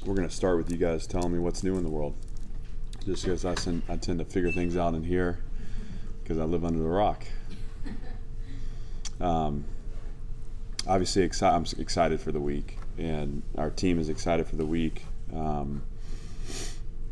we're going to start with you guys telling me what's new in the world. Just because I tend to figure things out in here because I live under the rock. Obviously, I'm excited for the week, and our team is excited for the week.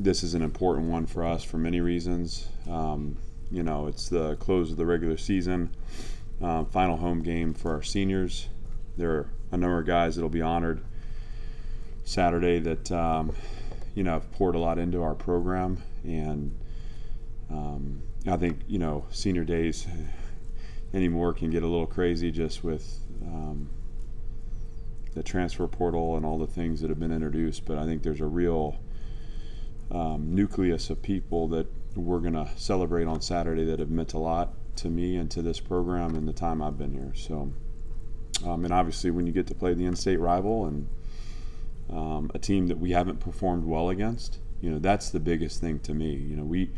This is an important one for us for many reasons. It's the close of the regular season, final home game for our seniors. There are a number of guys that will be honored Saturday that have poured a lot into our program, and I think senior days anymore can get a little crazy just with the transfer portal and all the things that have been introduced. But I think there's a real nucleus of people that we're going to celebrate on Saturday that have meant a lot to me and to this program in the time I've been here. So, and obviously when you get to play the in-state rival and a team that we haven't performed well against, that's the biggest thing to me.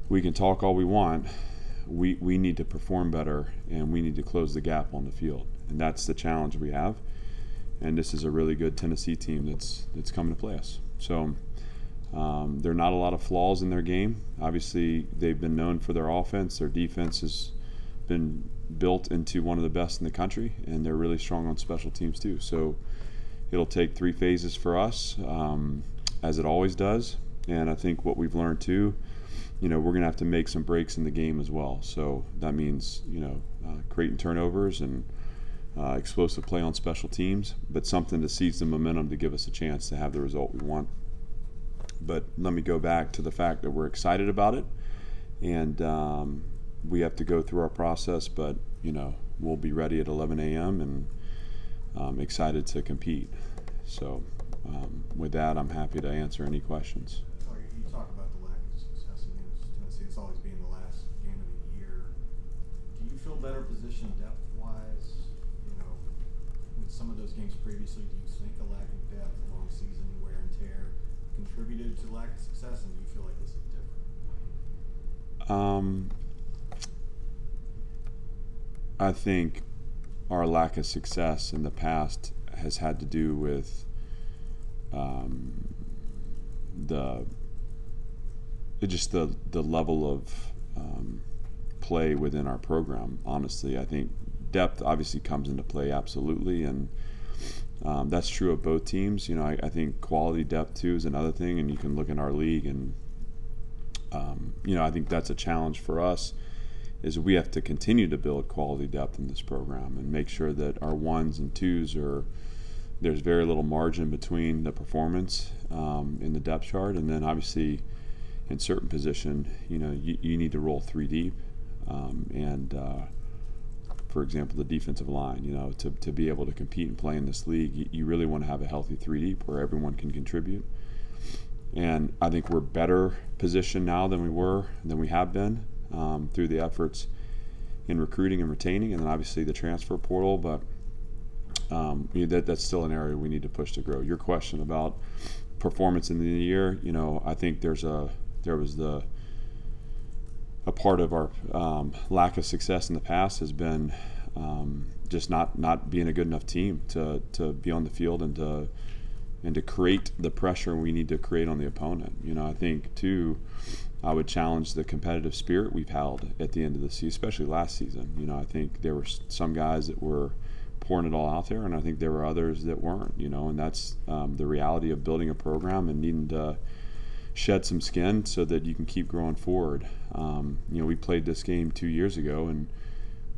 We can talk all we want. We need to perform better, and we need to close the gap on the field, and that's the challenge we have. And this is a really good Tennessee team that's coming to play us. So there are not a lot of flaws in their game. Obviously, they've been known for their offense. Their defense has been built into one of the best in the country, and they're really strong on special teams too. So it'll take 3 phases for us, as it always does. And I think what we've learned too, we're going to have to make some breaks in the game as well. So that means, creating turnovers and explosive play on special teams, but something to seize the momentum to give us a chance to have the result we want. But let me go back to the fact that we're excited about it, and we have to go through our process, but, we'll be ready at 11 a.m. and excited to compete. So with that, I'm happy to answer any questions. You talk about the lack of success against Tennessee. It's always being the last game of the year. Do you feel better positioned depth-wise? With some of those games previously, do you think a lack of depth, a long season, wear and tear, contributed to lack of success, and do you feel like this is different? I think our lack of success in the past has had to do with the level of play within our program. Honestly, I think depth obviously comes into play, absolutely, and that's true of both teams. I think quality depth too is another thing, and you can look in our league, and I think that's a challenge for us. Is we have to continue to build quality depth in this program and make sure that our 1s and 2s there's very little margin between the performance in the depth chart, and then obviously in certain position, you need to roll 3 deep, for example, the defensive line, to be able to compete and play in this league, you really want to have a healthy 3 deep where everyone can contribute. And I think we're better positioned now than we have been through the efforts in recruiting and retaining, and then obviously the transfer portal. But that's still an area we need to push to grow. Your question about performance in the year, I think there was a part of our lack of success in the past has been just not being a good enough team to be on the field and to create the pressure we need to create on the opponent. I think too, I would challenge the competitive spirit we've held at the end of the season, especially last season. I think there were some guys that were pouring it all out there, and I think there were others that weren't. And that's the reality of building a program and needing to shed some skin so that you can keep growing forward. We played this game 2 years ago, and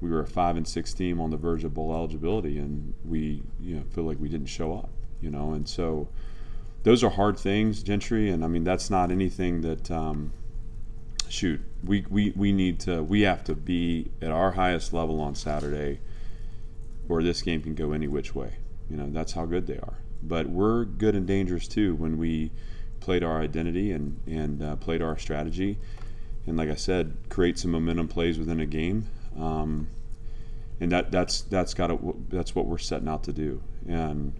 we were a 5-6 team on the verge of bowl eligibility, and we feel like we didn't show up. And so those are hard things, Gentry, and that's not anything that we have to be at our highest level on Saturday, or this game can go any which way. That's how good they are. But we're good and dangerous too when we played our identity and played our strategy, and like I said, create some momentum plays within a game. And that's what we're setting out to do. And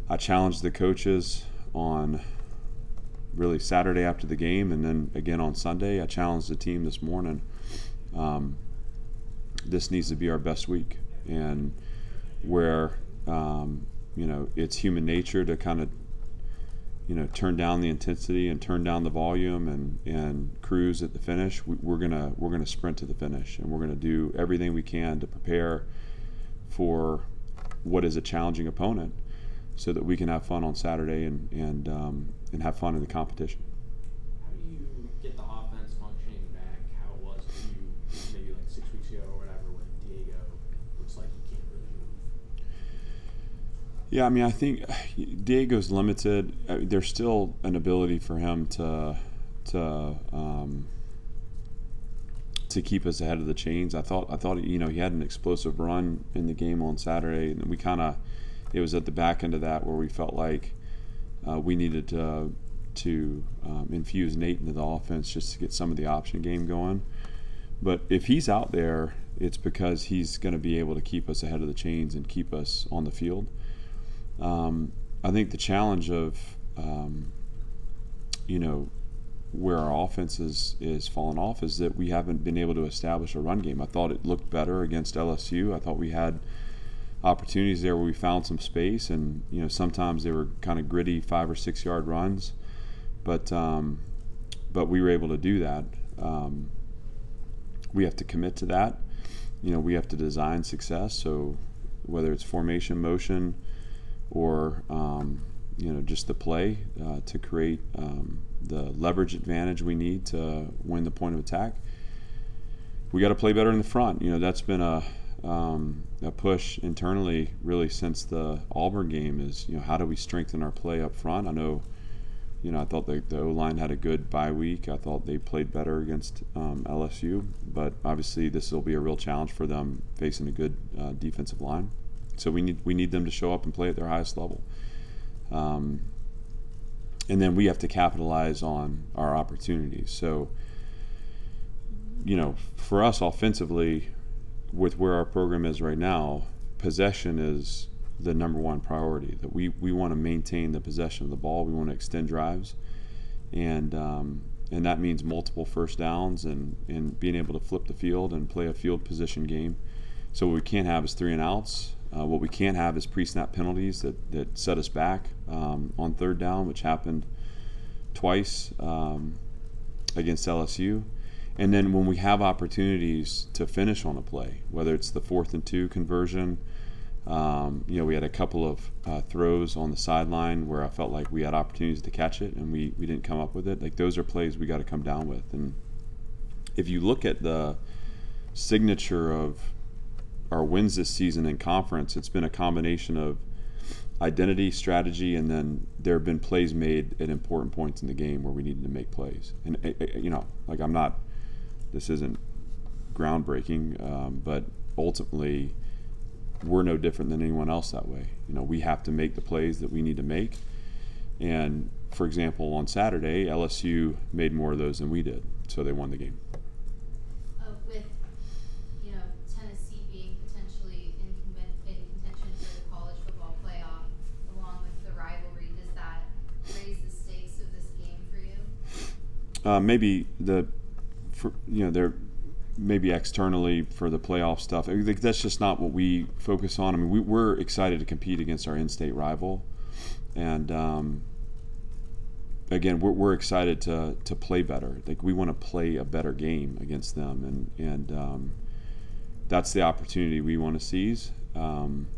I challenged the coaches on really Saturday after the game, and then again on Sunday. I challenged the team this morning. This needs to be our best week, and where it's human nature to kind of turn down the intensity and turn down the volume and cruise at the finish. We're gonna sprint to the finish, and we're gonna do everything we can to prepare for what is a challenging opponent, so that we can have fun on Saturday and have fun in the competition. How do you get the offense functioning back how it was to you maybe like 6 weeks ago or whatever, when Diego looks like he can't really move? Yeah, I mean, I think Diego's limited. There's still an ability for him to keep us ahead of the chains. I thought he had an explosive run in the game on Saturday, and it was at the back end of that where we felt like we needed to infuse Nate into the offense just to get some of the option game going. But if he's out there, it's because he's going to be able to keep us ahead of the chains and keep us on the field. I think the challenge of where our offense is fallen off is that we haven't been able to establish a run game. I thought it looked better against LSU. I thought we had opportunities there where we found some space, and sometimes they were kind of gritty 5 or 6 yard runs, but we were able to do that. We have to commit to that. We have to design success. So whether it's formation, motion, or just the play to create the leverage advantage we need to win the point of attack, we got to play better in the front. That's been a push internally really since the Auburn game is, how do we strengthen our play up front? I know, I thought the O-line had a good bye week. I thought they played better against LSU, but obviously this will be a real challenge for them facing a good defensive line. So we need them to show up and play at their highest level. And then we have to capitalize on our opportunities. So, for us offensively, with where our program is right now, possession is the number one priority. That we want to maintain the possession of the ball. We want to extend drives, and that means multiple first downs and being able to flip the field and play a field position game. So what we can't have is 3 and outs. What we can't have is pre-snap penalties that set us back on third down, which happened twice against LSU. And then when we have opportunities to finish on a play, whether it's the 4th and 2 conversion, we had a couple of throws on the sideline where I felt like we had opportunities to catch it and we didn't come up with it. Like, those are plays we got to come down with. And if you look at the signature of our wins this season in conference, it's been a combination of identity, strategy, and then there have been plays made at important points in the game where we needed to make plays. And this isn't groundbreaking, but ultimately we're no different than anyone else that way. We have to make the plays that we need to make. And for example, on Saturday, LSU made more of those than we did, so they won the game. With Tennessee being potentially in contention for the college football playoff, along with the rivalry, does that raise the stakes of this game for you? Maybe they're maybe externally for the playoff stuff. I think that's just not what we focus on. I mean, we're excited to compete against our in-state rival, and again, we're excited to play better. Like, we want to play a better game against them, and that's the opportunity we want to seize.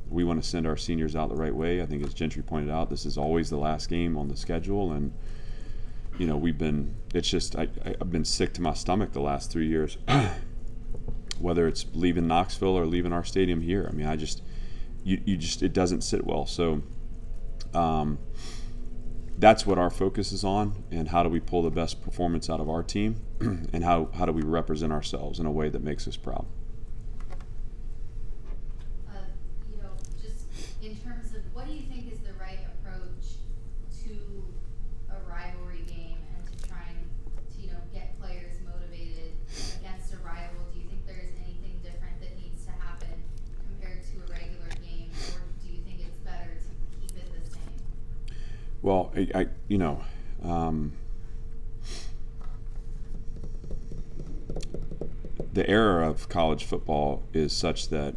We want to send our seniors out the right way. I think, as Gentry pointed out, this is always the last game on the schedule, and I've been sick to my stomach the last 3 years, whether it's leaving Knoxville or leaving our stadium here. I mean, it doesn't sit well. So that's what our focus is on, and how do we pull the best performance out of our team, and how do we represent ourselves in a way that makes us proud. Just in terms of, what do you think is the right approach to a rivalry game and to trying to get players motivated against a rival? Do you think there's anything different that needs to happen compared to a regular game, or do you think it's better to keep it the same? Well, the era of college football is such that,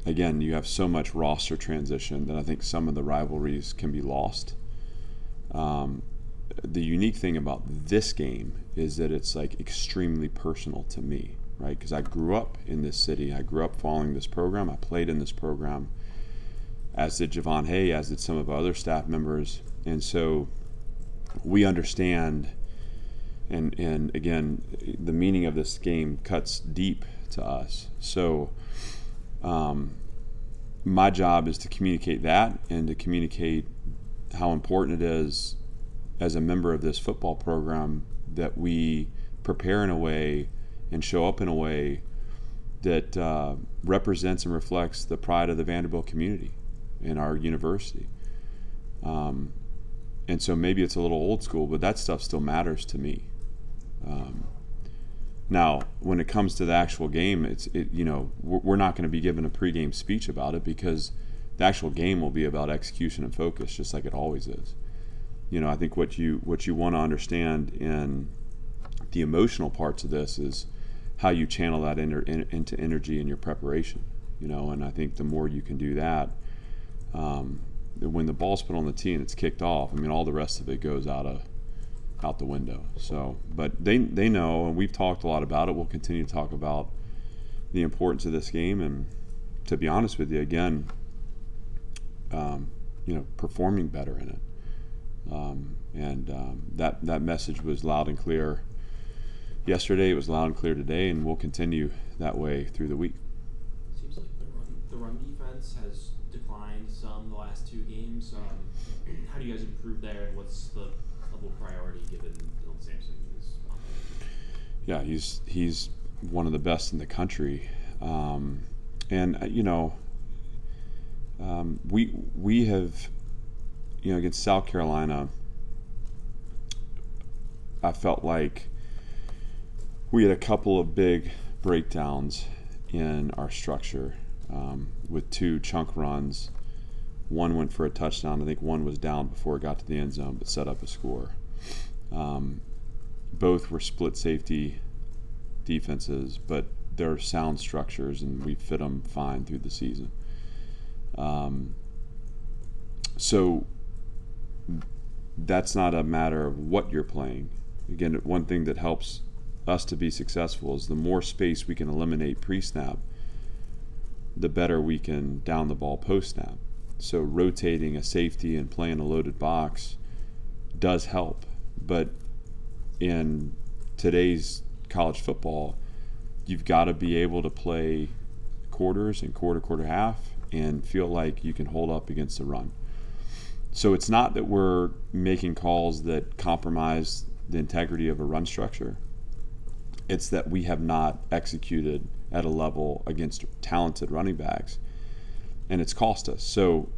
again, you have so much roster transition that I think some of the rivalries can be lost. The unique thing about this game is that it's like extremely personal to me, right? Because I grew up in this city. I grew up following this program. I played in this program, as did Javon Hay, as did some of our other staff members. And so we understand, and again, the meaning of this game cuts deep to us. So my job is to communicate that and to communicate how important it is as a member of this football program that we prepare in a way and show up in a way that represents and reflects the pride of the Vanderbilt community and our university. And so maybe it's a little old school, but that stuff still matters to me. Now, when it comes to the actual game, we're not going to be given a pregame speech about it because the actual game will be about execution and focus, just like it always is. I think what you want to understand in the emotional parts of this is how you channel that into energy in your preparation. And I think the more you can do that, when the ball's put on the tee and it's kicked off, all the rest of it goes out the window. So, but they know, and we've talked a lot about it. We'll continue to talk about the importance of this game, and to be honest with you, again, performing better in it. That message was loud and clear yesterday. It was loud and clear today, and we'll continue that way through the week. Seems like the run defense has declined some the last two games. How do you guys improve there, and what's the level of priority given Dylan Sampson is on there? Yeah, he's one of the best in the country, we have, against South Carolina, I felt like we had a couple of big breakdowns in our structure with two chunk runs. One went for a touchdown. I think one was down before it got to the end zone, but set up a score. Both were split safety defenses, but they're sound structures, and we fit them fine through the season. So that's not a matter of what you're playing. Again, one thing that helps us to be successful is the more space we can eliminate pre-snap, the better we can down the ball post-snap. So rotating a safety and playing a loaded box does help. But in today's college football, you've got to be able to play quarters and quarter half and feel like you can hold up against the run. So it's not that we're making calls that compromise the integrity of a run structure. It's that we have not executed at a level against talented running backs, and it's cost us. So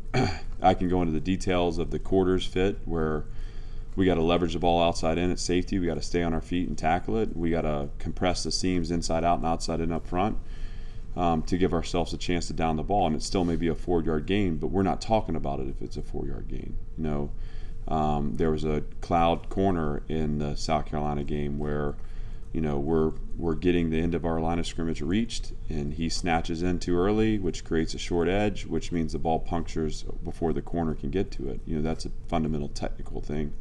I can go into the details of the quarters fit where we got to leverage the ball outside in at safety. We got to stay on our feet and tackle it. We got to compress the seams inside out and outside in up front to give ourselves a chance to down the ball. And it still may be a 4-yard gain, but we're not talking about it if it's a 4-yard gain. There was a cloud corner in the South Carolina game where, we're getting the end of our line of scrimmage reached, and he snatches in too early, which creates a short edge, which means the ball punctures before the corner can get to it. That's a fundamental technical thing.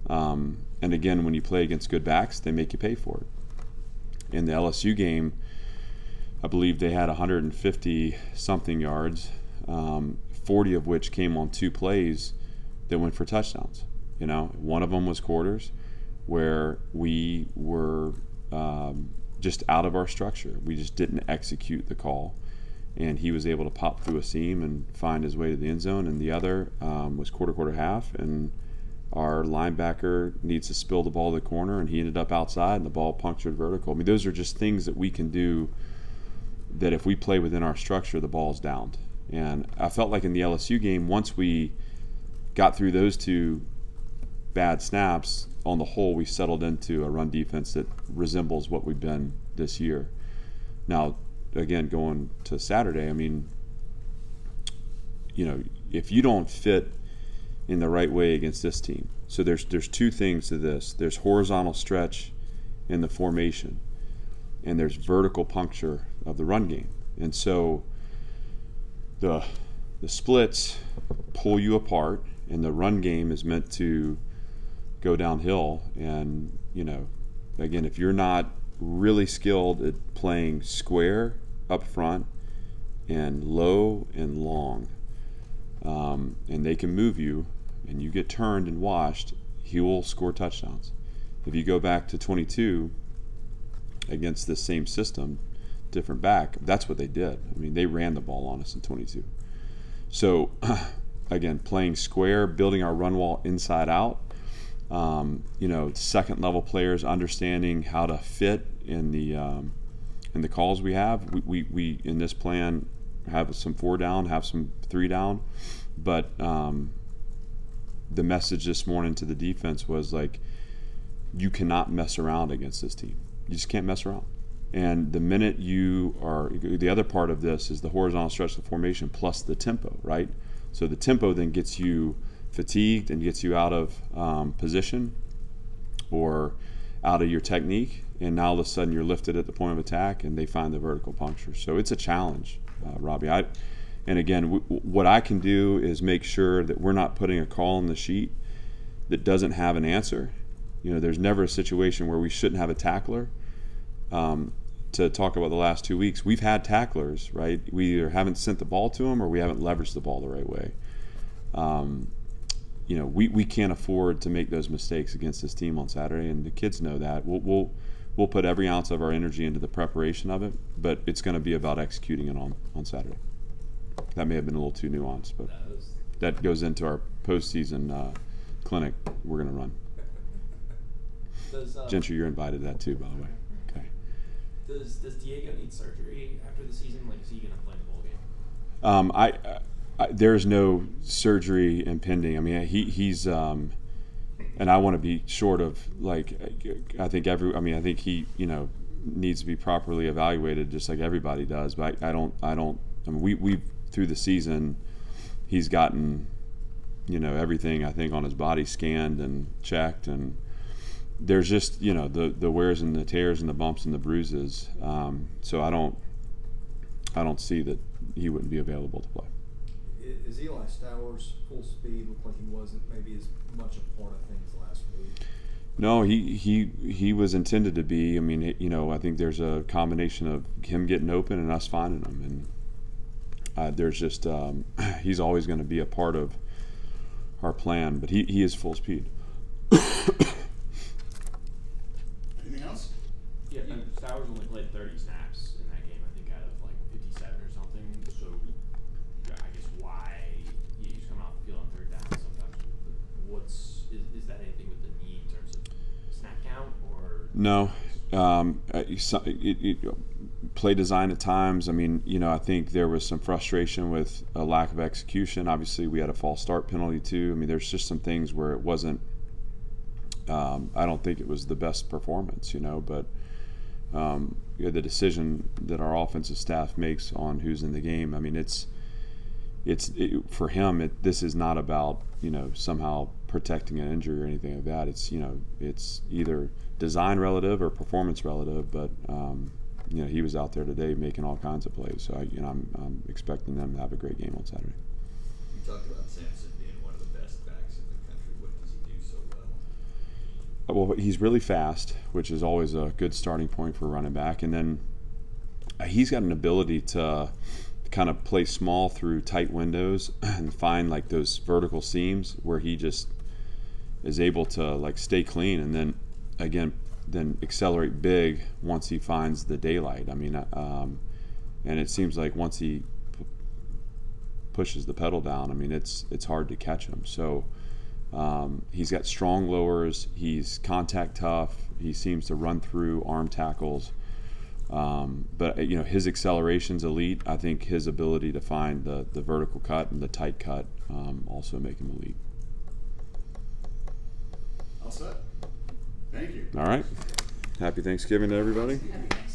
And again, when you play against good backs, they make you pay for it. In the LSU game, I believe they had 150-something yards, 40 of which came on 2 plays that went for touchdowns. One of them was quarters, where we were just out of our structure. We just didn't execute the call, and he was able to pop through a seam and find his way to the end zone. And the other was quarter half, and our linebacker needs to spill the ball to the corner, and he ended up outside, and the ball punctured vertical. Those are just things that we can do that if we play within our structure, the ball's downed. And I felt like in the LSU game, once we got through those 2 bad snaps, on the whole, we settled into a run defense that resembles what we've been this year. Now, again, going to Saturday, if you don't fit in the right way against this team, so there's 2 things to this. There's horizontal stretch in the formation, and there's vertical puncture of the run game. And so the splits pull you apart, and the run game is meant to go downhill. And again, if you're not really skilled at playing square up front and low and long, and they can move you, and you get turned and washed, he will score touchdowns. If you go back to 22 against this same system, different back, that's what they did. I mean, they ran the ball on us in 22. So, again, playing square, building our run wall inside out, second level players understanding how to fit in the calls we have. We in this plan have some 4 down, have some 3 down, but the message this morning to the defense was like, you cannot mess around against this team. You just can't mess around. And the minute the other part of this is the horizontal stretch of the formation plus the tempo, right? So the tempo then gets you fatigued and gets you out of position or out of your technique, and now all of a sudden you're lifted at the point of attack and they find the vertical puncture. So it's a challenge, Robbie. And again, what I can do is make sure that we're not putting a call on the sheet that doesn't have an answer. There's never a situation where we shouldn't have a tackler. To talk about the last 2 weeks, we've had tacklers, right? We either haven't sent the ball to them or we haven't leveraged the ball the right way. We can't afford to make those mistakes against this team on Saturday, and the kids know that. We'll put every ounce of our energy into the preparation of it, but it's going to be about executing it on Saturday. That may have been a little too nuanced, but that goes into our postseason clinic we're going to run. Gentry, you're invited to that too, by the way. Okay. Does Diego need surgery after the season? Like, is he going to play the ball game? There's no surgery impending. I mean, he's and I want to be short of I think he needs to be properly evaluated just like everybody does. But I don't. We through the season, he's gotten everything I think on his body scanned and checked, and there's just the wears and the tears and the bumps and the bruises. So I don't see that he wouldn't be available to play. Is Eli Stowers full speed? Looked like he wasn't maybe as much a part of things last week. No, he was intended to be. I mean, I think there's a combination of him getting open and us finding him, and there's just he's always going to be a part of our plan. But he is full speed. Anything else? Yeah, Stowers only played 30 snaps in that game, I think, out of 57 or something. So I guess why he's coming off the field on 3rd down sometimes. Is that anything with the knee in terms of snap count or? No, play design at times. I mean, I think there was some frustration with a lack of execution. Obviously, we had a false start penalty too. I mean, there's just some things where it wasn't. I don't think it was the best performance, but the decision that our offensive staff makes on who's in the game. I mean, it's for him. This is not about somehow protecting an injury or anything like that. It's either design relative or performance relative. But he was out there today making all kinds of plays. So I'm expecting them to have a great game on Saturday. You talked about Sampson being one of the best backs in the country. What does he do so well? Well, he's really fast, which is always a good starting point for a running back. And then he's got an ability to kind of play small through tight windows and find those vertical seams where he just is able to stay clean, and then accelerate big once he finds the daylight. I mean, and it seems like once he pushes the pedal down, I mean, it's hard to catch him. So he's got strong lowers. He's contact tough. He seems to run through arm tackles. But his acceleration's elite. I think his ability to find the vertical cut and the tight cut also make him elite. All set. Thank you. All right. Happy Thanksgiving to everybody. Happy Thanksgiving.